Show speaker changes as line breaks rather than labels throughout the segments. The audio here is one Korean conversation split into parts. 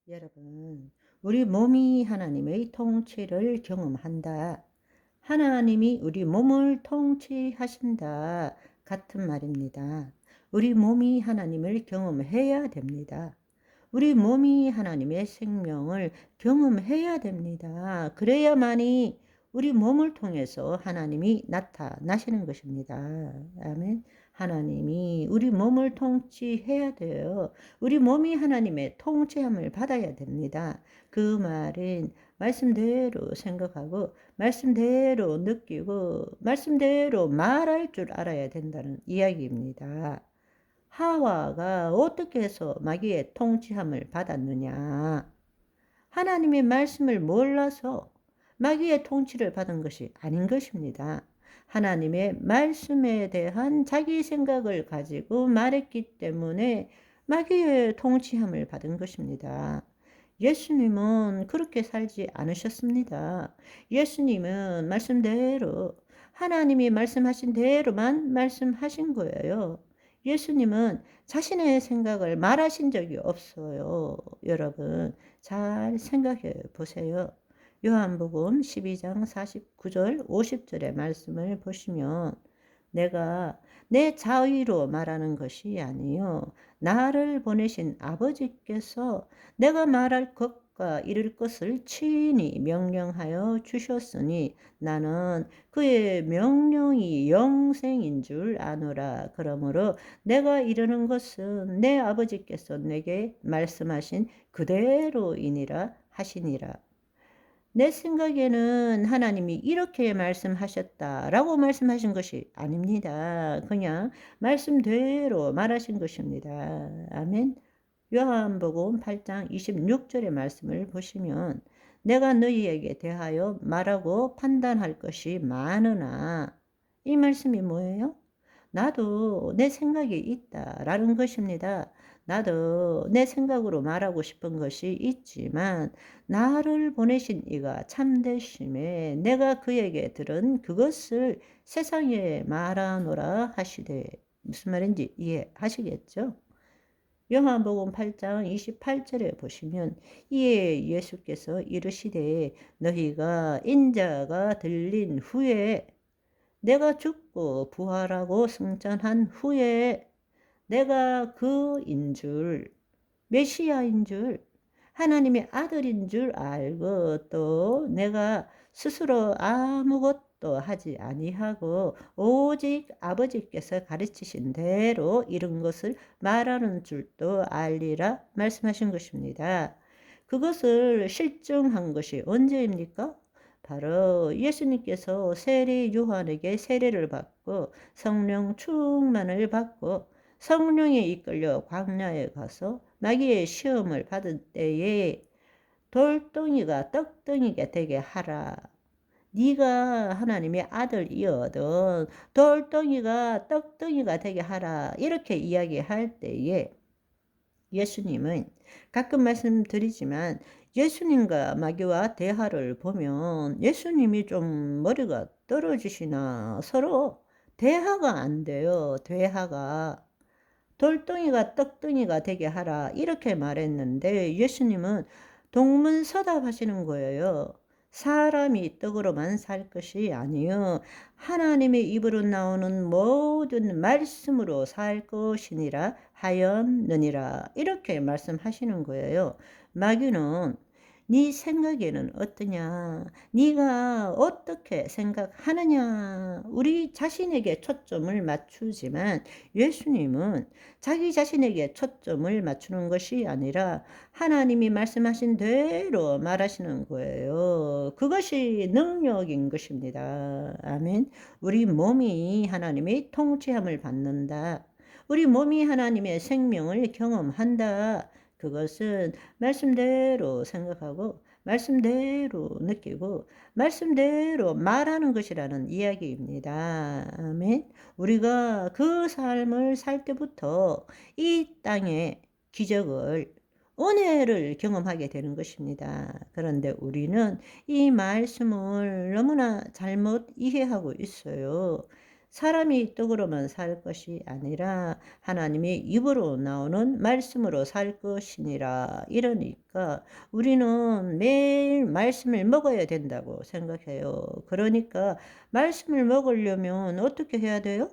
여러분, 우리 몸이 하나님의 통치를 경험한다. 하나님이 우리 몸을 통치하신다. 같은 말입니다. 우리 몸이 하나님을 경험해야 됩니다. 우리 몸이 하나님의 생명을 경험해야 됩니다. 그래야만이 우리 몸을 통해서 하나님이 나타나시는 것입니다. 아멘. 하나님이 우리 몸을 통치해야 돼요. 우리 몸이 하나님의 통치함을 받아야 됩니다. 그 말은 말씀대로 생각하고 말씀대로 느끼고 말씀대로 말할 줄 알아야 된다는 이야기입니다. 하와가 어떻게 해서 마귀의 통치함을 받았느냐? 하나님의 말씀을 몰라서 마귀의 통치를 받은 것이 아닌 것입니다. 하나님의 말씀에 대한 자기 생각을 가지고 말했기 때문에 마귀의 통치함을 받은 것입니다. 예수님은 그렇게 살지 않으셨습니다. 예수님은 말씀대로 하나님이 말씀하신 대로만 말씀하신 거예요. 예수님은 자신의 생각을 말하신 적이 없어요. 여러분 잘 생각해 보세요. 요한복음 12장 49절 50절의 말씀을 보시면 내가 내 자의로 말하는 것이 아니요 나를 보내신 아버지께서 내가 말할 것과 이룰 것을 친히 명령하여 주셨으니 나는 그의 명령이 영생인 줄 아노라. 그러므로 내가 이르는 것은 내 아버지께서 내게 말씀하신 그대로이니라 하시니라. 내 생각에는 하나님이 이렇게 말씀하셨다라고 말씀하신 것이 아닙니다. 그냥 말씀대로 말하신 것입니다. 아멘. 요한복음 8장 26절의 말씀을 보시면 내가 너희에게 대하여 말하고 판단할 것이 많으나 이 말씀이 뭐예요? 나도 내 생각이 있다라는 것입니다. 나도 내 생각으로 말하고 싶은 것이 있지만 나를 보내신 이가 참되심에 내가 그에게 들은 그것을 세상에 말하노라 하시되. 무슨 말인지 이해하시겠죠? 요한복음 8장 28절에 보시면 이에 예수께서 이르시되 너희가 인자가 들린 후에 내가 죽고 부활하고 승천한 후에 내가 그인 줄, 메시아인 줄, 하나님의 아들인 줄 알고 또 내가 스스로 아무것도 하지 아니하고 오직 아버지께서 가르치신 대로 이런 것을 말하는 줄도 알리라 말씀하신 것입니다. 그것을 실증한 것이 언제입니까? 바로 예수님께서 세례 요한에게 세례를 받고 성령 충만을 받고 성령에 이끌려 광야에 가서 마귀의 시험을 받은 때에 돌덩이가 떡덩이가 되게 하라. 네가 하나님의 아들이어든 돌덩이가 떡덩이가 되게 하라. 이렇게 이야기할 때에 예수님은 가끔 말씀드리지만 예수님과 마귀와 대화를 보면 예수님이 좀 머리가 떨어지시나 서로 대화가 안 돼요. 대화가. 돌덩이가 떡덩이가 되게 하라 이렇게 말했는데 예수님은 동문서답하시는 거예요. 사람이 떡으로만 살 것이 아니요 하나님의 입으로 나오는 모든 말씀으로 살 것이니라 하였느니라 이렇게 말씀하시는 거예요. 마귀는 네 생각에는 어떠냐? 네가 어떻게 생각하느냐? 우리 자신에게 초점을 맞추지만 예수님은 자기 자신에게 초점을 맞추는 것이 아니라 하나님이 말씀하신 대로 말하시는 거예요. 그것이 능력인 것입니다. 아멘. 우리 몸이 하나님의 통치함을 받는다. 우리 몸이 하나님의 생명을 경험한다. 그것은 말씀대로 생각하고 말씀대로 느끼고 말씀대로 말하는 것이라는 이야기입니다. 아멘. 우리가 그 삶을 살 때부터 이 땅의 기적을 은혜를 경험하게 되는 것입니다. 그런데 우리는 이 말씀을 너무나 잘못 이해하고 있어요. 사람이 떡으로만 살 것이 아니라 하나님의 입으로 나오는 말씀으로 살 것이니라. 이러니까 우리는 매일 말씀을 먹어야 된다고 생각해요. 그러니까 말씀을 먹으려면 어떻게 해야 돼요?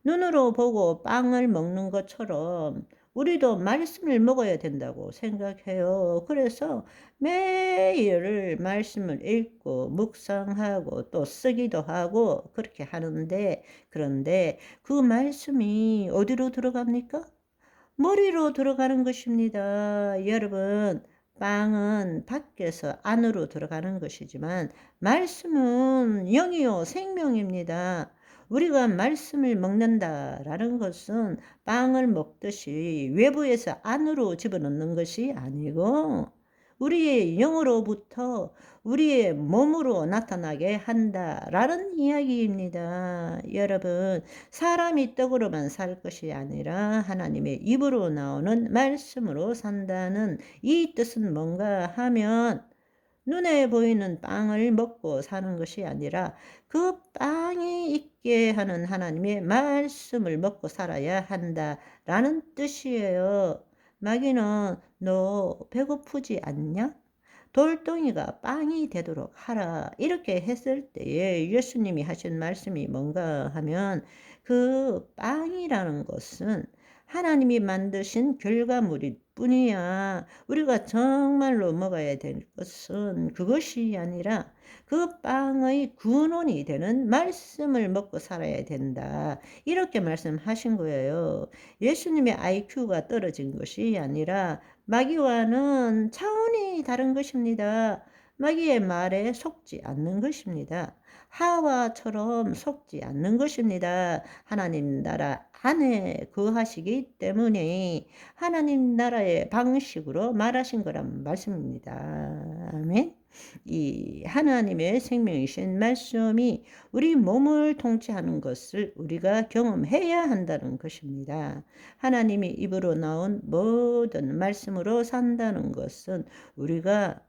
눈으로 보고 빵을 먹는 것처럼 우리도 말씀을 먹어야 된다고 생각해요. 그래서 매일 말씀을 읽고 묵상하고 또 쓰기도 하고 그렇게 하는데, 그런데 그 말씀이 어디로 들어갑니까? 머리로 들어가는 것입니다. 여러분, 빵은 밖에서 안으로 들어가는 것이지만 말씀은 영이요 생명입니다. 우리가 말씀을 먹는다라는 것은 빵을 먹듯이 외부에서 안으로 집어넣는 것이 아니고 우리의 영으로부터 우리의 몸으로 나타나게 한다라는 이야기입니다. 여러분, 사람이 떡으로만 살 것이 아니라 하나님의 입으로 나오는 말씀으로 산다는 이 뜻은 뭔가 하면 눈에 보이는 빵을 먹고 사는 것이 아니라 그 빵이 있게 하는 하나님의 말씀을 먹고 살아야 한다라는 뜻이에요. 마귀는 너 배고프지 않냐? 돌덩이가 빵이 되도록 하라. 이렇게 했을 때에 예수님이 하신 말씀이 뭔가 하면 그 빵이라는 것은 하나님이 만드신 결과물일 뿐이야. 우리가 정말로 먹어야 될 것은 그것이 아니라 그 빵의 근원이 되는 말씀을 먹고 살아야 된다. 이렇게 말씀하신 거예요. 예수님의 IQ가 떨어진 것이 아니라 마귀와는 차원이 다른 것입니다. 마귀의 말에 속지 않는 것입니다. 하와처럼 속지 않는 것입니다. 하나님 나라 안에 거하시기 때문에 하나님 나라의 방식으로 말하신 거란 말씀입니다. 아멘. 이 하나님의 생명이신 말씀이 우리 몸을 통치하는 것을 우리가 경험해야 한다는 것입니다. 하나님이 입으로 나온 모든 말씀으로 산다는 것은 우리가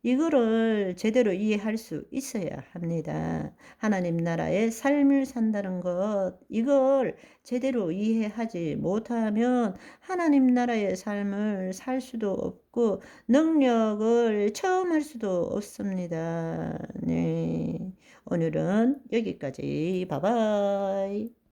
이거를 제대로 이해할 수 있어야 합니다. 하나님 나라의 삶을 산다는 것, 이걸 제대로 이해하지 못하면 하나님 나라의 삶을 살 수도 없고 능력을 체험할 수도 없습니다. 네. 오늘은 여기까지. 바이바이.